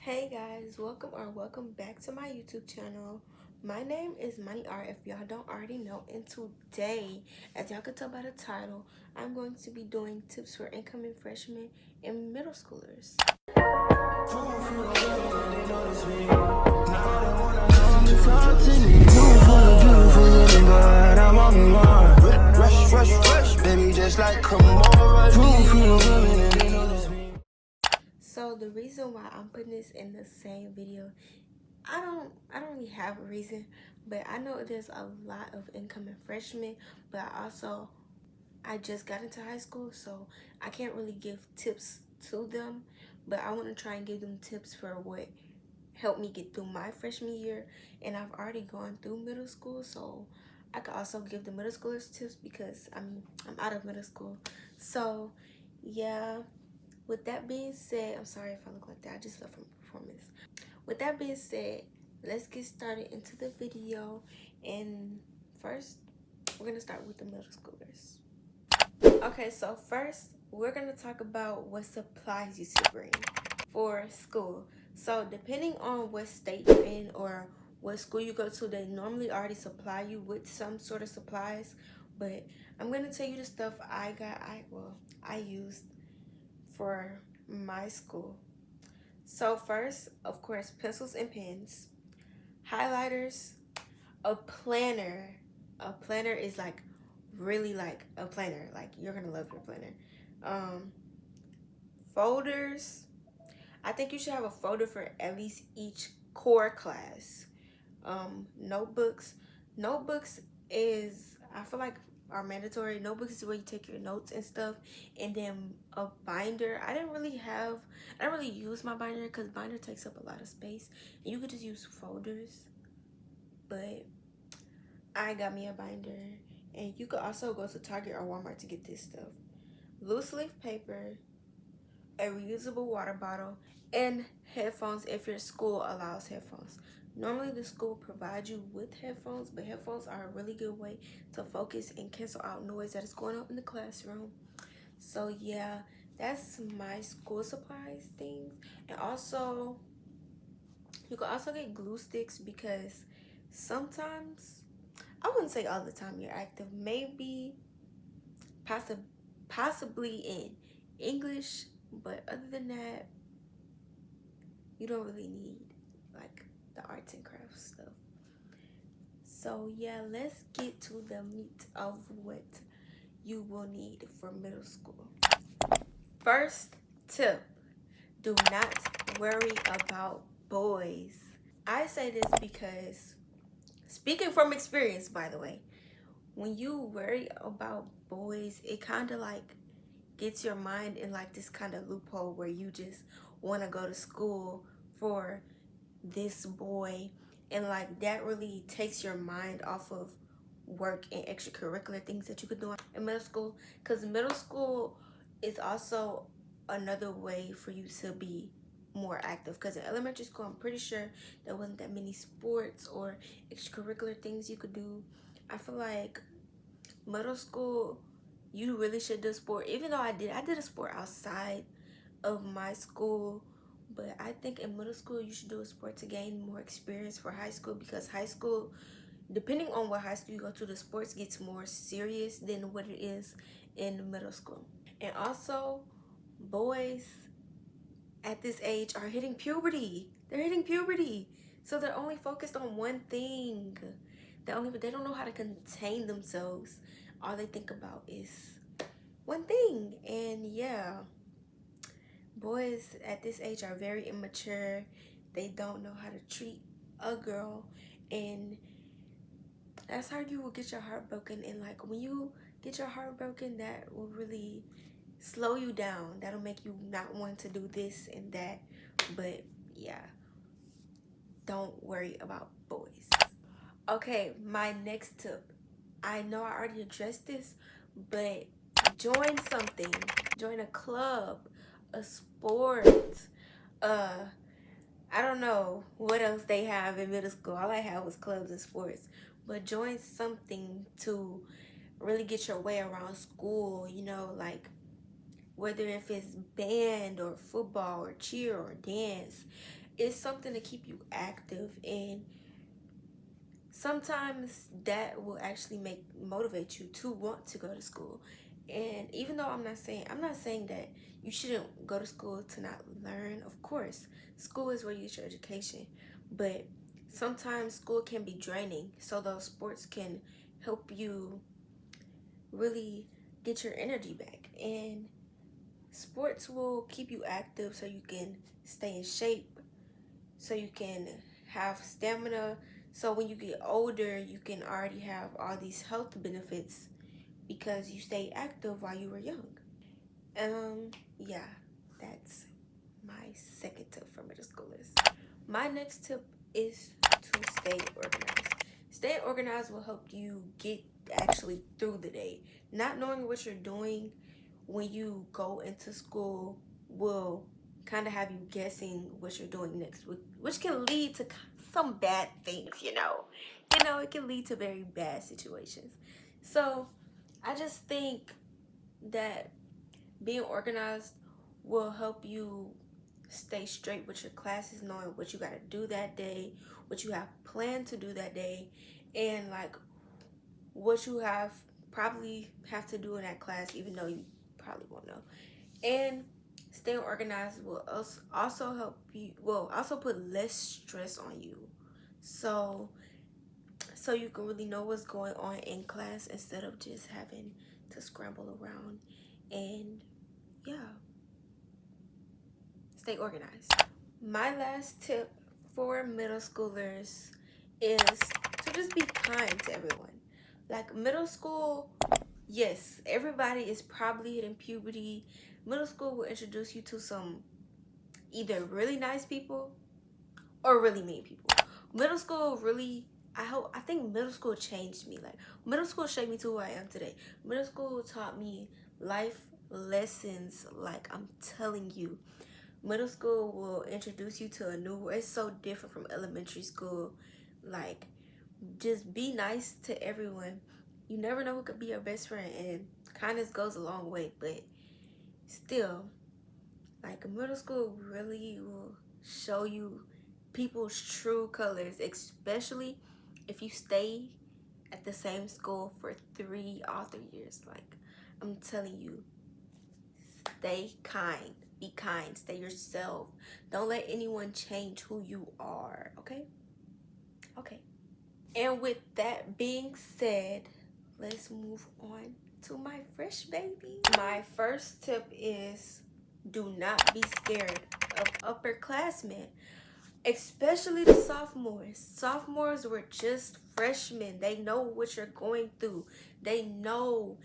Hey guys, welcome back to my YouTube channel. My name is Money R if y'all don't already know, and today, as y'all can tell by the title, I'm going to be doing tips for incoming freshmen and middle schoolers. So the reason why I'm putting this in the same video, I don't really have a reason, but I know there's a lot of incoming freshmen, but I just got into high school, so I can't really give tips to them, but I want to try and give them tips for what helped me get through my freshman year, and I've already gone through middle school, so I could also give the middle schoolers tips because I'm out of middle school. So yeah, with that being said, I'm sorry if I look like that, I just left from performance. With that being said, let's get started into the video, and first we're gonna start with the middle schoolers. Okay, so first we're gonna talk about what supplies you should bring for school. So depending on what state you're in or what school you go to, they normally already supply you with some sort of supplies. But I'm gonna tell you the stuff I used for my school. So first, of course, pencils and pens, highlighters, a planner. A planner is like really like a planner. Like you're gonna love your planner. Um, Folders. I think you should have a folder for at least each core class. Notebooks. Notebooks is, I feel like, are mandatory. Notebooks is where you take your notes and stuff. And then a binder. I don't really use my binder because binder takes up a lot of space. And you could just use folders. But I got me a binder. And you could also go to Target or Walmart to get this stuff. Loose leaf paper, a reusable water bottle, and headphones if your school allows headphones. Normally the school provides you with headphones, but headphones are a really good way to focus and cancel out noise that is going on in the classroom. So yeah, that's my school supplies things. And also, you can also get glue sticks because sometimes, I wouldn't say all the time you're active, maybe possibly in English, but other than that, you don't really need like the arts and crafts stuff. So yeah, let's get to the meat of what you will need for middle school. First tip, do not worry about boys. I say this because, speaking from experience, by the way, when you worry about boys, it kind of like gets your mind in like this kind of loophole where you just want to go to school for this boy, and like that really takes your mind off of work and extracurricular things that you could do in middle school, because middle school is also another way for you to be more active, because in elementary school I'm pretty sure there wasn't that many sports or extracurricular things you could do. I feel like middle school you really should do sport, even though I did a sport outside of my school, but I think in middle school you should do a sport to gain more experience for high school, because high school, depending on what high school you go to, the sports gets more serious than what it is in middle school. And also, boys at this age are hitting puberty. They're hitting puberty, so they're only focused on one thing. They don't know how to contain themselves. All they think about is one thing. And yeah, boys at this age are very immature. They don't know how to treat a girl, and that's how you will get your heart broken. And like when you get your heart broken, that will really slow you down. That'll make you not want to do this and that. But yeah, don't worry about boys. Okay, my next tip, I know I already addressed this, but join something. Join a club, a sport, I don't know what else they have in middle school. All I had was clubs and sports. But join something to really get your way around school, like whether if it's band or football or cheer or dance. it's something to keep you active, and sometimes that will actually motivate you to want to go to school. And even though I'm not saying that you shouldn't go to school to not learn. Of course, school is where you get your education, but sometimes school can be draining, so those sports can help you really get your energy back. And sports will keep you active so you can stay in shape, so you can have stamina. So when you get older, you can already have all these health benefits because you stay active while you were young. Yeah, that's my second tip for middle schoolers. My next tip is to stay organized. Staying organized will help you get actually through the day. Not knowing what you're doing when you go into school will kind of have you guessing what you're doing next, which can lead to some bad things, it can lead to very bad situations. So I just think that being organized will help you stay straight with your classes, knowing what you got to do that day, what you have planned to do that day, and like what you probably have to do in that class, even though you probably won't know. And staying organized will also help you, will also put less stress on you. So you can really know what's going on in class instead of just having to scramble around. And yeah, stay organized. My last tip for middle schoolers is to just be kind to everyone. Like middle school, yes, everybody is probably hitting puberty. Middle school will introduce you to some either really nice people or really mean people. Middle school really, I think middle school changed me. Like middle school shaped me to who I am today. Middle school taught me life lessons, like I'm telling you. Middle school will introduce you to a new world. It's so different from elementary school. Like, just be nice to everyone. You never know who could be your best friend, and kindness goes a long way. But still, like middle school really will show you people's true colors, especially if you stay at the same school for all 3 years. Like, I'm telling you, stay kind, be kind, stay yourself. Don't let anyone change who you are. Okay. And with that being said, let's move on to my fresh baby. My first tip is do not be scared of upperclassmen, especially the sophomores. Sophomores were just freshmen. They know what you're going through. They know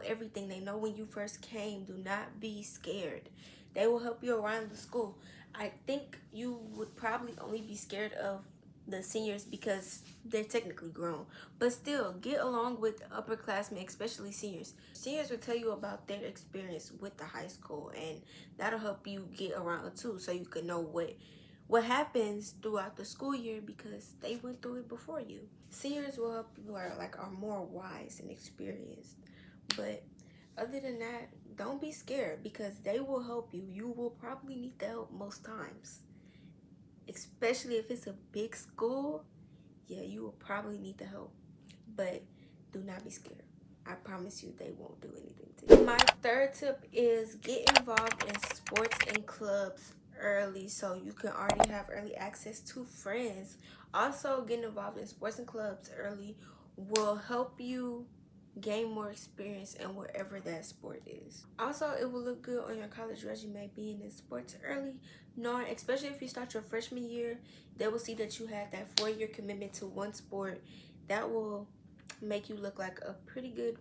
everything. They know when you first came. Do not be scared. They will help you around the school. I think you would probably only be scared of the seniors because they're technically grown. But still, get along with upperclassmen, especially seniors. Seniors will tell you about their experience with the high school, and that'll help you get around too, so you can know what happens throughout the school year because they went through it before you. Seniors will help you are more wise and experienced. But other than that, don't be scared because they will help you. You will probably need the help most times. Especially if it's a big school, yeah, you will probably need the help. But do not be scared. I promise you they won't do anything to you. My third tip is get involved in sports and clubs early so you can already have early access to friends. Also, getting involved in sports and clubs early will help you gain more experience in wherever that sport is. Also, it will look good on your college resume being in sports early, knowing, especially if you start your freshman year, they will see that you had that 4-year commitment to one sport. That will make you look like a pretty good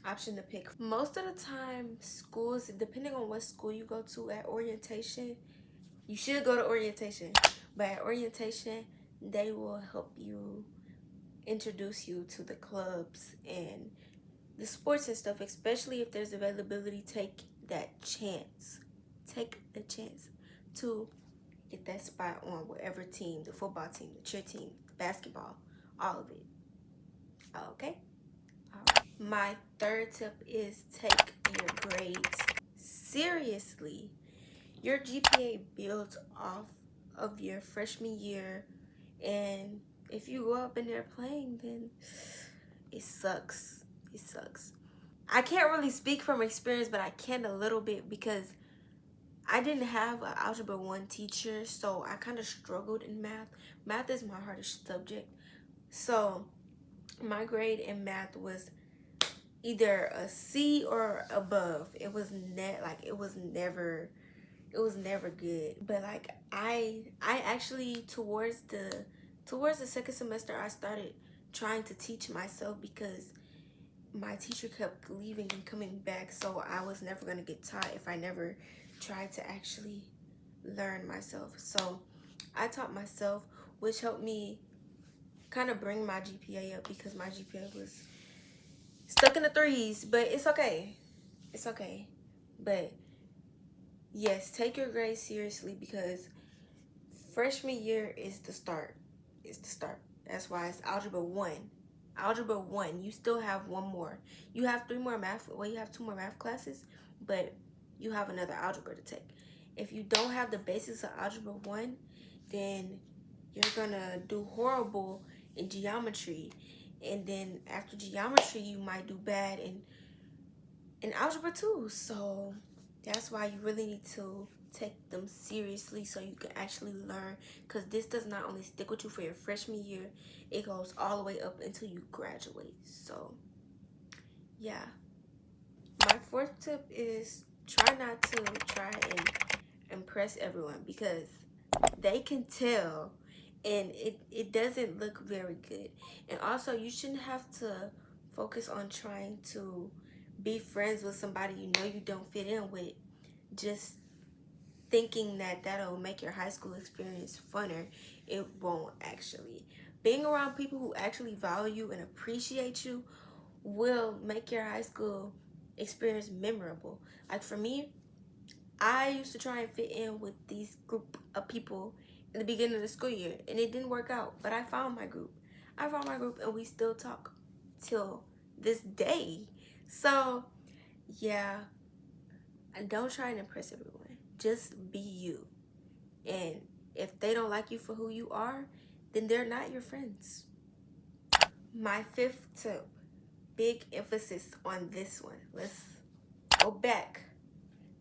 option to pick. Most of the time, schools, depending on what school you go to at orientation, you should go to orientation, but at orientation, they will help you introduce you to the clubs and the sports and stuff, especially if there's availability. Take that chance. Take the chance to get that spot on whatever team, the football team, the cheer team, the basketball, all of it. Okay? All right. My third tip is take your grades seriously. Your GPA builds off of your freshman year, and if you go up in there playing, then it sucks. It sucks. I can't really speak from experience, but I can a little bit because I didn't have an Algebra 1 teacher, so I kind of struggled in math. Math is my hardest subject. So my grade in math was either a C or above. It was it was never good. But like I actually towards the second semester I started trying to teach myself because my teacher kept leaving and coming back, so I was never going to get taught if I never tried to actually learn myself. So I taught myself, which helped me kind of bring my GPA up because my GPA was stuck in the threes, but it's okay. It's okay. But yes, take your grades seriously because freshman year is the start. It's the start. That's why it's Algebra 1. Algebra 1, you still have one more. You have three more math, well, you have two more math classes, but you have another algebra to take. If you don't have the basics of Algebra 1, then you're gonna do horrible in geometry. And then after geometry, you might do bad in Algebra 2. So that's why you really need to take them seriously so you can actually learn, because this does not only stick with you for your freshman year, it goes all the way up until you graduate. So yeah, my fourth tip is try not to try and impress everyone because they can tell and it doesn't look very good. And also you shouldn't have to focus on trying to be friends with somebody you know you don't fit in with, just thinking that that'll make your high school experience funner. It won't actually. Being around people who actually value and appreciate you will make your high school experience memorable. Like for me, I used to try and fit in with these group of people in the beginning of the school year, and it didn't work out. But I found my group. I found my group, and we still talk till this day. So, yeah, don't try and impress everyone. Just be you. And if they don't like you for who you are, then they're not your friends. My fifth tip, big emphasis on this one. Let's go back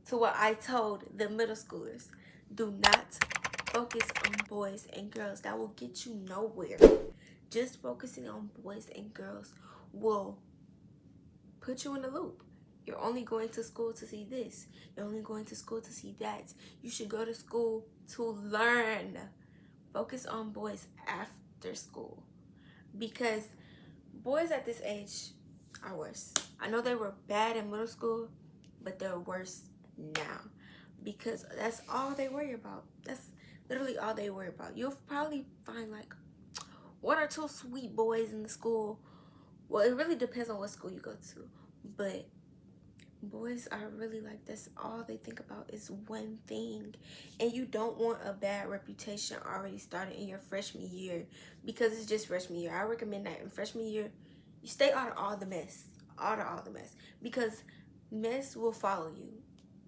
to what I told the middle schoolers. Do not focus on boys and girls. That will get you nowhere. Just focusing on boys and girls will put you in a loop. You're only going to school to see this. You're only going to school to see that. You should go to school to learn. Focus on boys after school. Because boys at this age are worse. I know they were bad in middle school, but they're worse now. Because that's all they worry about. That's literally all they worry about. You'll probably find like one or two sweet boys in the school. Well, it really depends on what school you go to. But boys are really like, that's all they think about is one thing. And you don't want a bad reputation already starting in your freshman year, because it's just freshman year. I recommend that in freshman year you stay out of all the mess, out of all the mess, because mess will follow you.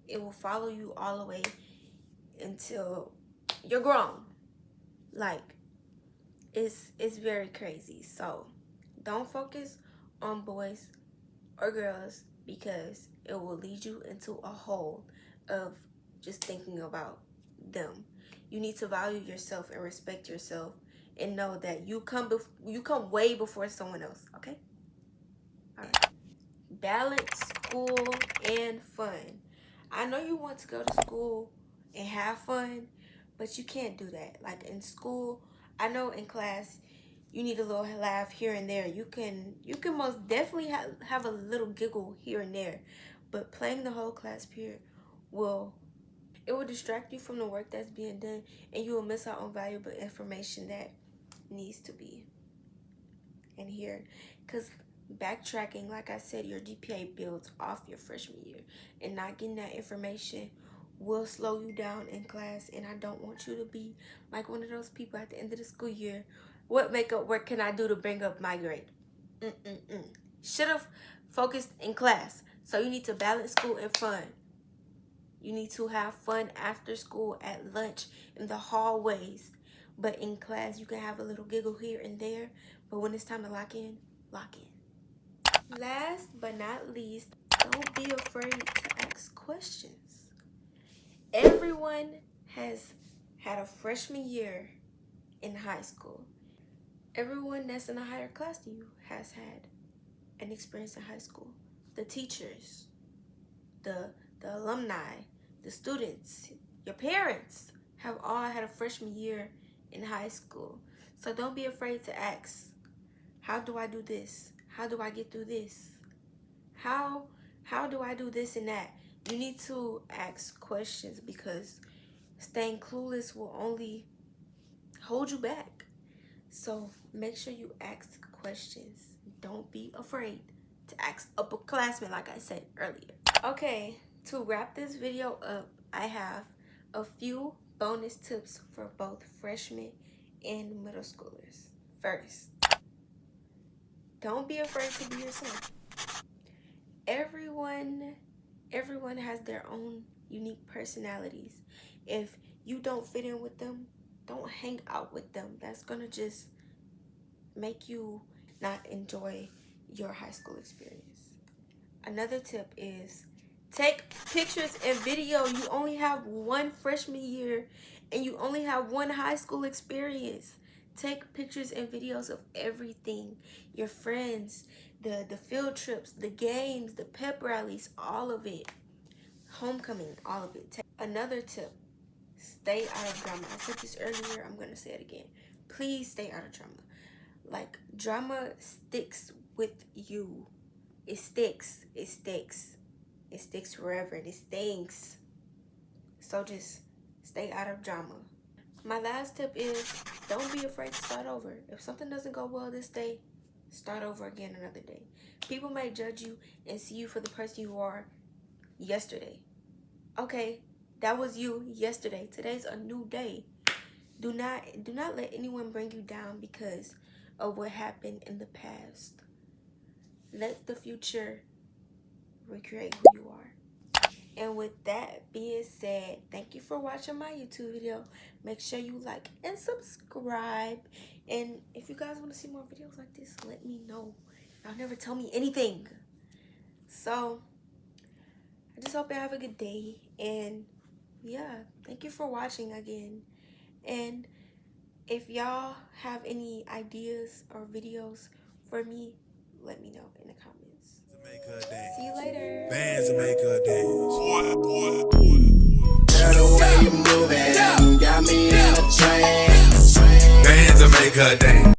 It will follow you all the way until you're grown. Like, it's very crazy. So don't focus on boys or girls, because it will lead you into a hole of just thinking about them. You need to value yourself and respect yourself and know that you come way before someone else. Okay? All right. Balance school and fun. I know you want to go to school and have fun, but you can't do that. Like in school, I know in class you need a little laugh here and there. You can most definitely have a little giggle here and there, but playing the whole class period will distract you from the work that's being done, and you will miss out on valuable information that needs to be in here. Because backtracking, like I said, your GPA builds off your freshman year, and not getting that information will slow you down in class. And I don't want you to be like one of those people at the end of the school year. What makeup work can I do to bring up my grade? Should have focused in class. So you need to balance school and fun. You need to have fun after school, at lunch, in the hallways. But in class, you can have a little giggle here and there. But when it's time to lock in, lock in. Last but not least, don't be afraid to ask questions. Everyone has had a freshman year in high school. Everyone that's in a higher class than you has had an experience in high school. The teachers, the alumni, the students, your parents have all had a freshman year in high school. So don't be afraid to ask, how do I do this? How do I get through this? How do I do this and that? You need to ask questions, because staying clueless will only hold you back. So make sure you ask questions. Don't be afraid to ask upperclassmen, like I said earlier. Okay, to wrap this video up, I have a few bonus tips for both freshmen and middle schoolers. First, don't be afraid to be yourself. Everyone has their own unique personalities. If you don't fit in with them, don't hang out with them. That's gonna just make you not enjoy your high school experience. Another tip is take pictures and video. You only have one freshman year and you only have one high school experience. Take pictures and videos of everything. Your friends, the field trips, the games, the pep rallies, all of it. Homecoming, all of it. Another tip, stay out of drama. I said this earlier, I'm going to say it again. Please stay out of drama. Like, drama sticks with you. It sticks. It sticks. It sticks forever and it stinks. So just stay out of drama. My last tip is, don't be afraid to start over. If something doesn't go well this day, start over again another day. People may judge you and see you for the person you are yesterday. Okay, that was you yesterday. Today's a new day. Do not let anyone bring you down because of what happened in the past. Let the future recreate who you are. And with that being said, thank you for watching my YouTube video. Make sure you like and subscribe. And if you guys want to see more videos like this, let me know. Y'all never tell me anything. So, I just hope you have a good day. And yeah, thank you for watching again. And if y'all have any ideas or videos for me, let me know in the comments. See you later. Bands make her dance. Girl, the way you moving got me in a trance. Bands make her dance.